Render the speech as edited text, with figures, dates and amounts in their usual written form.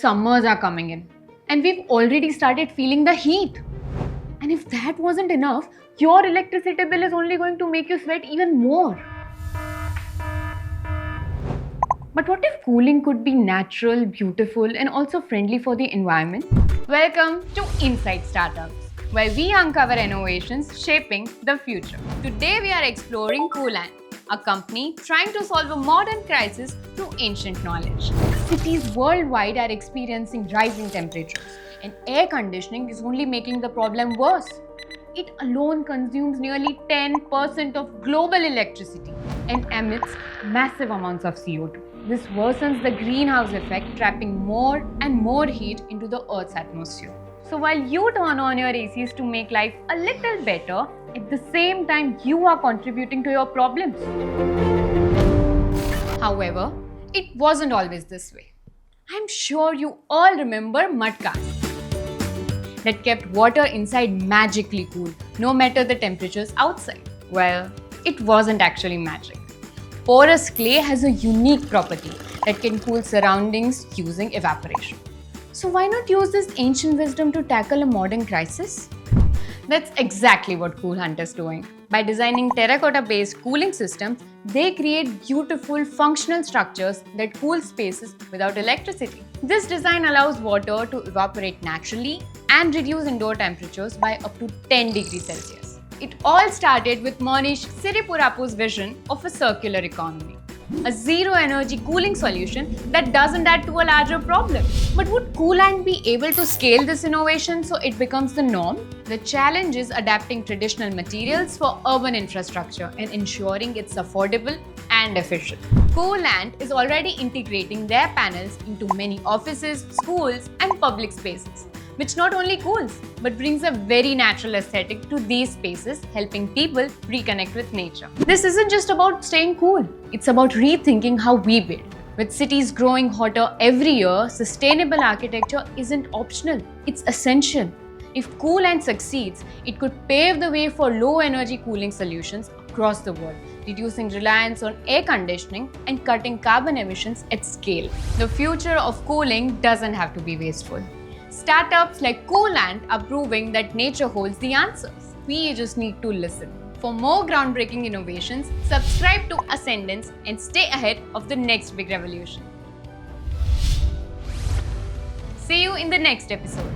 summers are coming in, and we've already started feeling the heat. And if that wasn't enough, your electricity bill is only going to make you sweat even more. But what if cooling could be natural, beautiful, and also friendly for the environment? Welcome to Inside Startups, where we uncover innovations shaping the future. Today we are exploring Coolant, a company trying to solve a modern crisis through ancient knowledge. Cities worldwide are experiencing rising temperatures, and air conditioning is only making the problem worse. It alone consumes nearly 10% of global electricity and emits massive amounts of CO2. This worsens the greenhouse effect, trapping more and more heat into the Earth's atmosphere. So while you turn on your ACs to make life a little better, at the same time you are contributing to your problems. However, it wasn't always this way. I'm sure you all remember mud casks that kept water inside magically cool, no matter the temperatures outside. Well, it wasn't actually magic. Porous clay has a unique property that can cool surroundings using evaporation. So why not use this ancient wisdom to tackle a modern crisis? That's exactly what Coolant is doing. By designing terracotta-based cooling systems, they create beautiful functional structures that cool spaces without electricity. This design allows water to evaporate naturally and reduce indoor temperatures by up to 10 degrees Celsius. It all started with Monish Siripurapu's vision of a circular economy, a zero-energy cooling solution that doesn't add to a larger problem. But would Coolant be able to scale this innovation so it becomes the norm? The challenge is adapting traditional materials for urban infrastructure and ensuring it's affordable and efficient. Coolant is already integrating their panels into many offices, schools, and public spaces, which not only cools but brings a very natural aesthetic to these spaces, helping people reconnect with nature. This isn't just about staying cool, it's about rethinking how we build. With cities growing hotter every year, sustainable architecture isn't optional, it's essential. If Coolant succeeds, it could pave the way for low-energy cooling solutions across the world, reducing reliance on air conditioning and cutting carbon emissions at scale. The future of cooling doesn't have to be wasteful. Startups like Coolant are proving that nature holds the answers. We just need to listen. For more groundbreaking innovations, subscribe to Ascendance and stay ahead of the next big revolution. See you in the next episode.